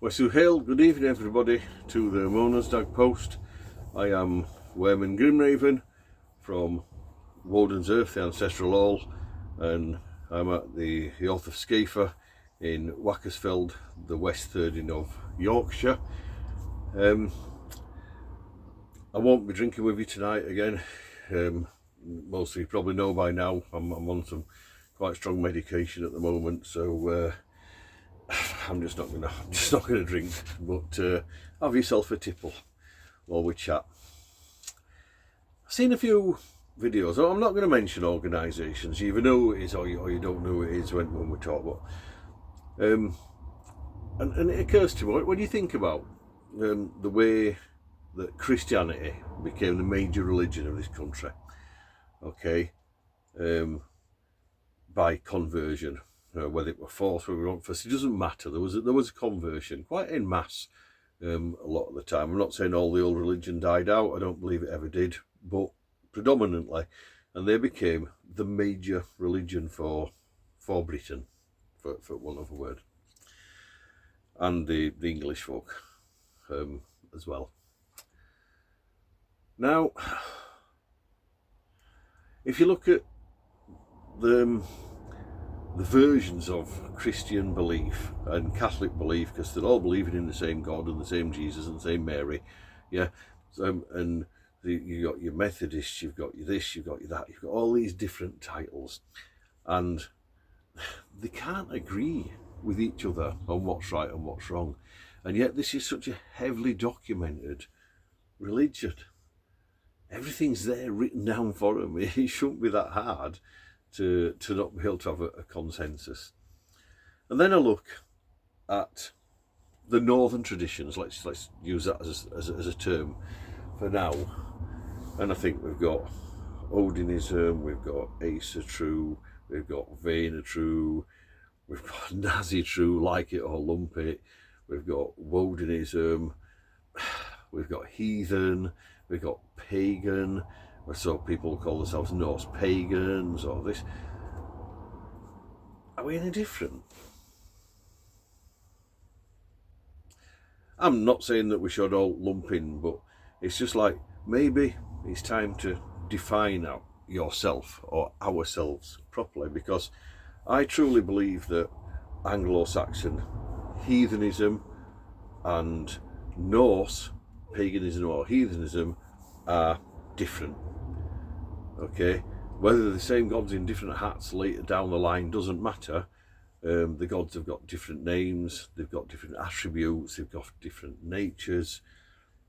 ᛗᚩᚾᚪᚋ᚞, good evening everybody to the ᛗᚩᚾᚪᚋ post. I am ᛗᚩᚾᚪᚋ᚞ᚪᚷ from Woden's Earth, the ancestral hall, and I'm at the ᛗᚩᚾᚪᚋ᚞ in ᛗᚩᚾᚪᚋᚪᚷ, the West Thirty of Yorkshire. I won't be drinking with you tonight again. Most of you probably know by now I'm on some quite strong medication at the moment, so I'm just not gonna drink. But have yourself a tipple while we chat. I've seen a few videos. I'm not going to mention organisations. You either know who it is or you don't know who it is when we talk about. And it occurs to me, when you think about the way that Christianity became the major religion of this country, okay, by conversion, whether it were forced, whether it were forced, it doesn't matter. There was a conversion, quite en masse, a lot of the time. I'm not saying all the old religion died out. I don't believe it ever did, but predominantly, and they became the major religion for Britain, for want of a word, and the English folk as well. Now, if you look at the versions of Christian belief and Catholic belief, because they're all believing in the same God and the same Jesus and the same Mary, yeah, and you got your Methodists, you've got your this, you've got your that, you've got all these different titles, and they can't agree with each other on what's right and what's wrong, and yet this is such a heavily documented religion. Everything's there written down for them. It shouldn't be that hard to not be able to have a consensus. And then I look at the northern traditions. Let's use that as a term for now. And I think we've got Odinism, we've got ᛗᚩᚾᚪᚋ᚞, we've got ᛗᚩᚾᚪᚋ , we've got Nazi-true, like it or lump it, we've got Wodenism, we've got heathen, we've got pagan, so people call themselves Norse pagans or this. Are we any different? I'm not saying that we should all lump in, but it's just like, maybe it's time to define out yourself or ourselves properly, because I truly believe that Anglo-Saxon heathenism and Norse paganism or heathenism are different. Okay, whether the same gods in different hats later down the line doesn't matter. The gods have got different names, they've got different attributes, they've got different natures,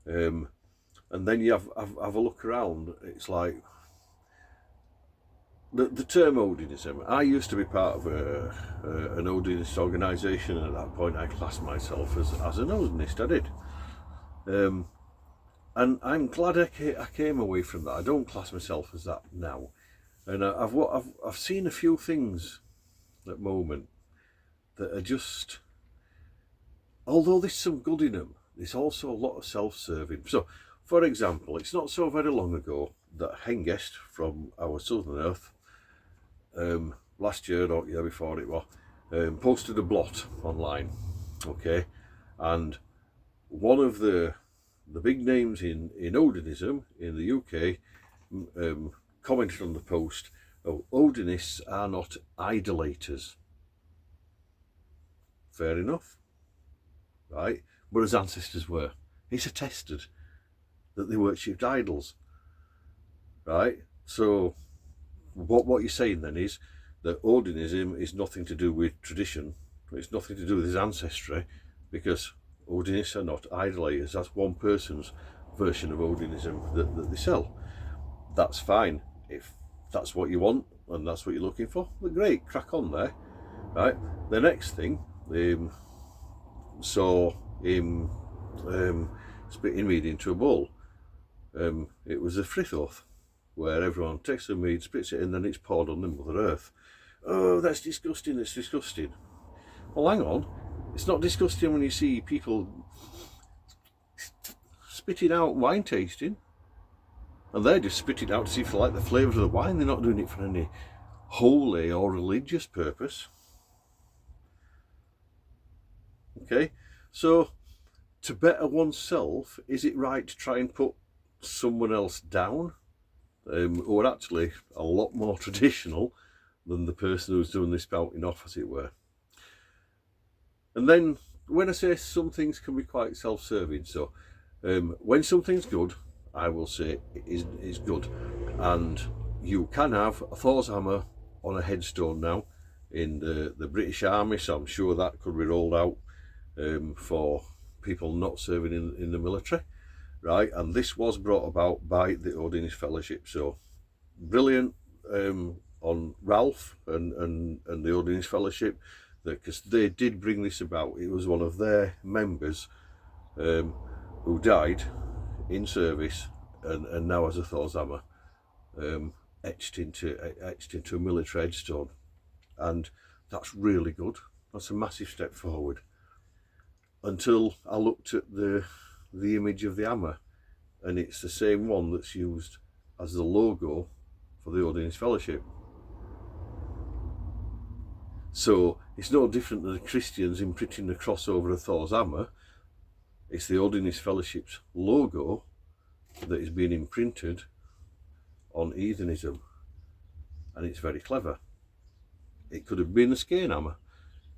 and then you have a look around. It's like the term Odinism. I used to be part of an Odinist organisation, and at that point I classed myself as an Odinist. I did. And I'm glad I came away from that. I don't class myself as that now. And I've seen a few things at the moment that are just, although there's some good in them, there's also a lot of self-serving. So, for example, it's not so very long ago that Hengest from our southern earth, last year or year before it was, posted a blot online, okay, and one of the big names in Odinism in the UK commented on the post, "Oh, Odinists are not idolaters." Fair enough, right? But his ancestors were. It's attested that they worshipped idols, right? So what you're saying then is that Odinism is nothing to do with tradition. It's nothing to do with his ancestry, because Odinists are not idolaters. That's one person's version of Odinism that they sell. That's fine. If that's what you want and that's what you're looking for, well, great, crack on there, right? The next thing, saw him spitting mead into a bowl. It was a frithóth, where everyone takes the mead, spits it in, then it's poured on the Mother Earth. Oh, that's disgusting, that's disgusting. Well, hang on. It's not disgusting when you see people spitting out wine tasting, and they're just spitting out to see if they like the flavour of the wine. They're not doing it for any holy or religious purpose. Okay, So, to better oneself, is it right to try and put someone else down, who are actually a lot more traditional than the person who's doing this spouting off, as it were? And then, when I say some things can be quite self-serving, so when something's good, I will say it is good. And you can have a Thor's hammer on a headstone now in the British Army, so I'm sure that could be rolled out for people not serving in the military, right? And this was brought about by the Odinist Fellowship, so brilliant on Ralph and the Odinist Fellowship, because they did bring this about. It was one of their members who died in service and now has a Thor's hammer etched into a military headstone, and that's really good. That's a massive step forward. Until I looked at the image of the hammer, and it's the same one that's used as the logo for the Odinist Fellowship. So it's no different than the Christians imprinting the cross over a Thor's hammer. It's the Odinist Fellowship's logo that is being imprinted on heathenism, and it's very clever. It could have been a skein hammer,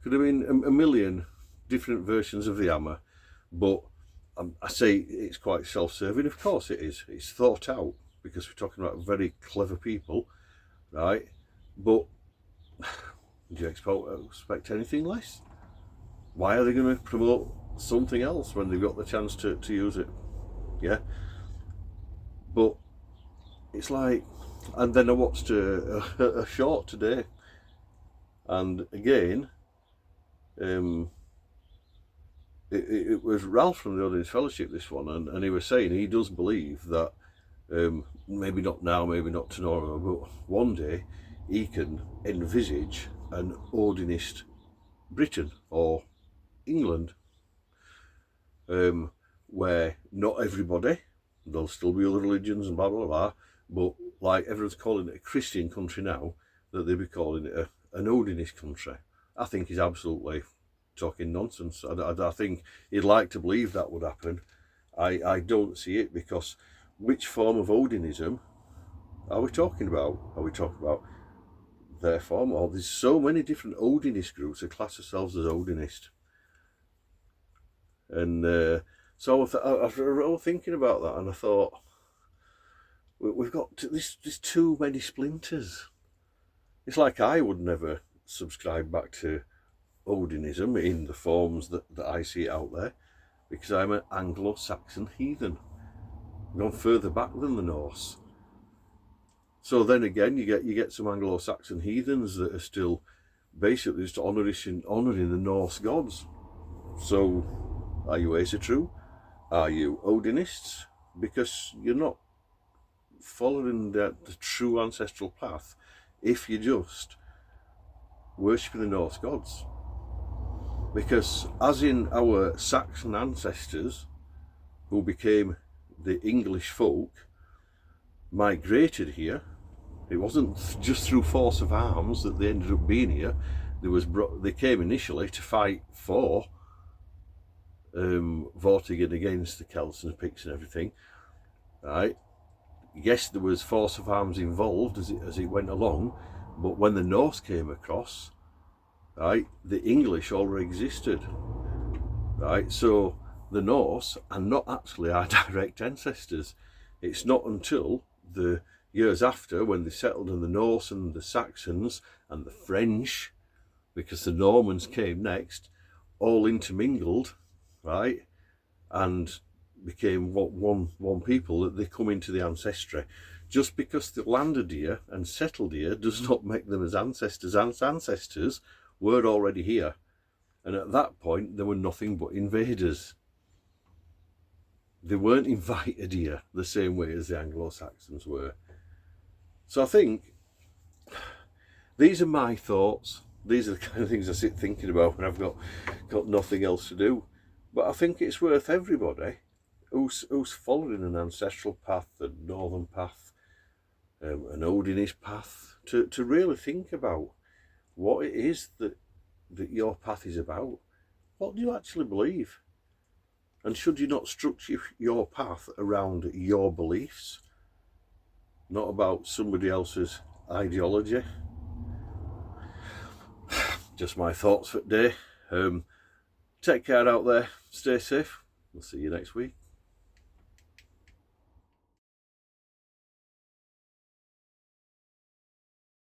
could have been a million different versions of the hammer, but I say it's quite self-serving. Of course it is. It's thought out because we're talking about very clever people, right? But do you expect anything less? Why are they going to promote something else when they've got the chance to use it? Yeah. But it's like, and then I watched a short today, and again, it was Ralph from the Odinist Fellowship, this one, and he was saying he does believe that maybe not now, maybe not tomorrow, but one day he can envisage an Odinist Britain or England, where not everybody, there'll still be other religions and blah blah blah, but like everyone's calling it a Christian country now, that they'll be calling it an Odinist country. I think he's absolutely talking nonsense. I think he'd like to believe that would happen. I don't see it, because which form of Odinism are we talking about? Are we talking about their form? Or there's so many different Odinist groups that class themselves as Odinist. And so I was thinking about that, and I thought, we've got there's too many splinters. It's like I would never subscribe back to Odinism in the forms that I see it out there, because I'm an Anglo-Saxon heathen. I've gone further back than the Norse. So then again, you get some Anglo-Saxon heathens that are still basically just honouring the Norse gods. So, are you Aesir? Are you Odinists? Because you're not following the true ancestral path if you're just worshipping the Norse gods. Because as in our Saxon ancestors, who became the English folk, migrated here, it wasn't just through force of arms that they ended up being here. They came initially to fight for Vortigern against the Celts and the Picts and everything, right? Yes, there was force of arms involved as it went along, but when the Norse came across, right, the English already existed, right? So the Norse are not actually our direct ancestors. It's not until the years after, when they settled in the Norse and the Saxons and the French, because the Normans came next, all intermingled, right, and became one people, that they come into the ancestry. Just because they landed here and settled here does not make them as ancestors. Ancestors were already here, and at that point they were nothing but invaders. They weren't invited here the same way as the Anglo-Saxons were. So I think these are my thoughts. These are the kind of things I sit thinking about when I've got nothing else to do. But I think it's worth everybody who's following an ancestral path, a northern path, an Odinist path, to really think about what it is that your path is about. What do you actually believe? And should you not structure your path around your beliefs, not about somebody else's ideology? Just my thoughts for today. Take care out there. Stay safe. We'll see you next week.